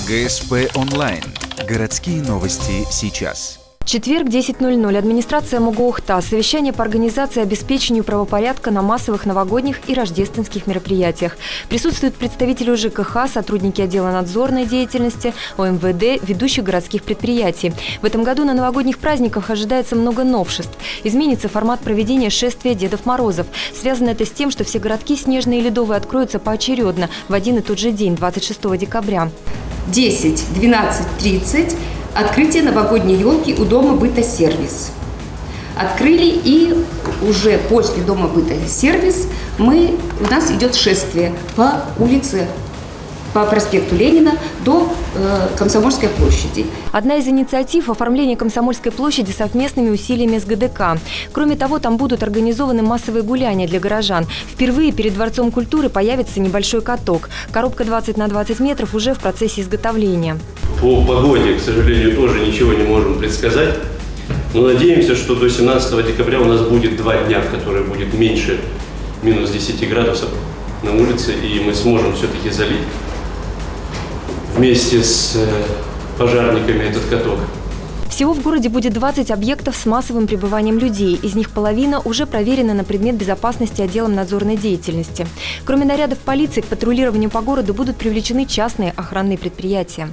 ГСП онлайн. Городские новости сейчас. Четверг, 10:00. Администрация МУГУ-Ухта. Совещание по организации и обеспечению правопорядка на массовых новогодних и рождественских мероприятиях. Присутствуют представители ЖКХ, сотрудники отдела надзорной деятельности, ОМВД, ведущих городских предприятий. В этом году на новогодних праздниках ожидается много новшеств. Изменится формат проведения шествия Дедов Морозов. Связано это с тем, что все городки снежные и ледовые откроются поочередно в один и тот же день, 26 декабря. 10, 12:30 открытие новогодней елки у Дома быта «Сервис». Открыли, и уже после Дома быта «Сервис» у нас идет шествие по улице, по проспекту Ленина до Комсомольской площади. Одна из инициатив – оформление Комсомольской площади совместными усилиями с ГДК. Кроме того, там будут организованы массовые гуляния для горожан. Впервые перед Дворцом культуры появится небольшой каток. Коробка 20 на 20 метров уже в процессе изготовления. По погоде, к сожалению, тоже ничего не можем предсказать. Но надеемся, что до 17 декабря у нас будет 2 дня, которые будет меньше минус 10 градусов на улице, и мы сможем все-таки залить вместе с пожарниками этот каток. Всего в городе будет 20 объектов с массовым пребыванием людей. Из них половина уже проверена на предмет безопасности отделом надзорной деятельности. Кроме нарядов полиции, к патрулированию по городу будут привлечены частные охранные предприятия.